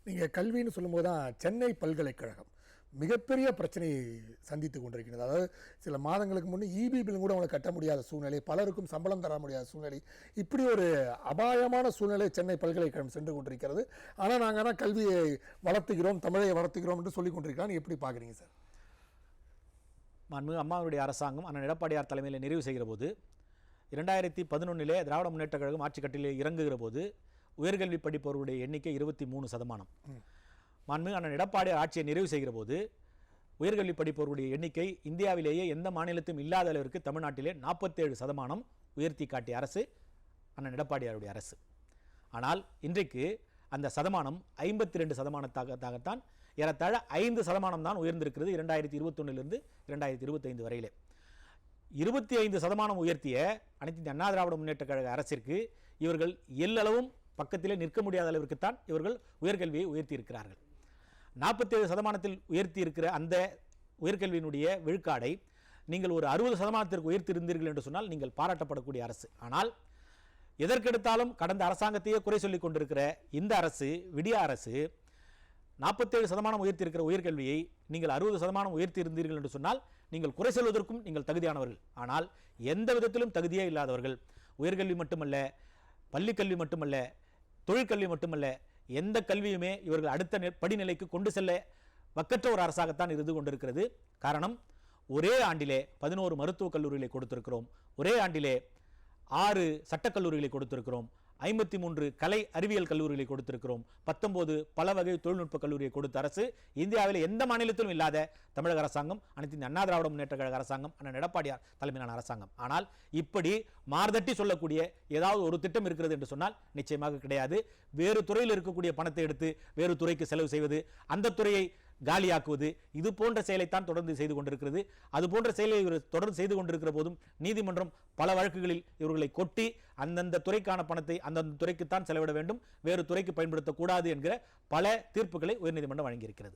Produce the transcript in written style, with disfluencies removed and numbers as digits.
நீங்கள் கல்வின்னு சொல்லும்போது தான் சென்னை பல்கலைக்கழகம் மிகப்பெரிய பிரச்சனையை சந்தித்து கொண்டிருக்கிறது. அதாவது சில மாதங்களுக்கு முன்னே இபி பில் கூட அவங்களை கட்ட முடியாத சூழ்நிலை, பலருக்கும் சம்பளம் தர முடியாத சூழ்நிலை, இப்படி ஒரு அபாயமான சூழ்நிலை சென்னை பல்கலைக்கழகம் சென்று கொண்டிருக்கிறது. ஆனால் நாங்கள் தான் கல்வியை வளர்த்துகிறோம், தமிழை வளர்த்துகிறோம் என்று சொல்லிக் கொண்டிருக்கிறோம். எப்படி பார்க்குறீங்க சார்? மாண்புமிகு அம்மாவுடைய அரசாங்கம் அண்ணன் எடப்பாடியார் தலைமையில் நிறைவு செய்கிற போது 2011 திராவிட முன்னேற்ற கழகம் ஆட்சி கட்டிலே இறங்குகிற போது உயர்கல்வி படிப்பவர்களுடைய எண்ணிக்கை 23%. மாண்புமிகு அண்ணன் எடப்பாடியார் ஆட்சியை நிறைவு செய்கிற போது உயர்கல்வி படிப்பவர்களுடைய எண்ணிக்கை இந்தியாவிலேயே எந்த மாநிலத்திலும் இல்லாத அளவிற்கு தமிழ்நாட்டிலே 47% உயர்த்தி காட்டிய அரசு அண்ணன் எடப்பாடியாருடைய அரசு. ஆனால் இன்றைக்கு அந்த சதமானம் 52%-ஆகத்தான் ஏறத்தாழ 5% தான் உயர்ந்திருக்கிறது 2021 2025 வரையிலே. 25% உயர்த்திய அனைத்து இந்திய அண்ணா திராவிட முன்னேற்ற கழக அரசிற்கு இவர்கள் எல்லளவும் பக்கத்திலே நிற்க முடியாத அளவிற்குத்தான் இவர்கள் உயர்கல்வியை உயர்த்தி இருக்கிறார்கள். 47% உயர்த்தி இருக்கிற அந்த உயர்கல்வியினுடைய விழுக்காடை நீங்கள் ஒரு 60% உயர்த்தி இருந்தீர்கள் என்று சொன்னால் நீங்கள் பாராட்டப்படக்கூடிய அரசு. ஆனால் எதற்கெடுத்தாலும் கடந்த அரசாங்கத்தையே குறை சொல்லிக் கொண்டிருக்கிற இந்த அரசு, விடிய அரசு, 47% உயர்த்தி இருக்கிற உயர்கல்வியை நீங்கள் 60% உயர்த்தி இருந்தீர்கள் என்று சொன்னால் நீங்கள் குறை சொல்வதற்கும் நீங்கள் தகுதியானவர்கள். ஆனால் எந்த விதத்திலும் தகுதியே இல்லாதவர்கள். உயர்கல்வி மட்டுமல்ல, பள்ளிக்கல்வி மட்டுமல்ல, தொழிற்கல்வி மட்டுமல்ல, எந்த கல்வியுமே இவர்கள் அடுத்த படிநிலைக்கு கொண்டு செல்ல வக்கற்ற ஒரு அரசாகத்தான் இருந்து கொண்டிருக்கிறது. காரணம், ஒரே ஆண்டிலே 11 மருத்துவக் கல்லூரிகளை கொடுத்திருக்கிறோம், ஒரே ஆண்டிலே 6 சட்டக்கல்லூரிகளை கொடுத்திருக்கிறோம், 53 கலை அறிவியல் கல்லூரிகளை கொடுத்திருக்கிறோம், 19 பல வகை தொழில்நுட்ப கல்லூரியை கொடுத்த அரசு இந்தியாவில் எந்த மாநிலத்திலும் இல்லாத தமிழக அரசாங்கம் அனைத்து இந்திய அண்ணா திராவிட முன்னேற்ற கழக அரசாங்கம், அண்ணன் எடப்பாடியார் தலைமையிலான அரசாங்கம். ஆனால் இப்படி மார்தட்டி சொல்லக்கூடிய ஏதாவது ஒரு திட்டம் இருக்கிறது என்று சொன்னால் நிச்சயமாக கிடையாது. வேறு துறையில் இருக்கக்கூடிய பணத்தை எடுத்து வேறு துறைக்கு செலவு செய்வது, அந்த துறையை காலியாக்குவது, இது போன்ற செயலைத்தான் தொடர்ந்து செய்து கொண்டிருக்கிறது. அது போன்ற செயலை தொடர்ந்து செய்து கொண்டிருக்கிற போதும் நீதிமன்றம் பல வழக்குகளில் இவர்களை கொட்டி அந்தந்த துறைக்கான பணத்தை அந்தந்த துறைக்குத்தான் செலவிட வேண்டும், வேறு துறைக்கு பயன்படுத்தக்கூடாது என்கிற பல தீர்ப்புகளை உயர்நீதிமன்றம் வழங்கியிருக்கிறது.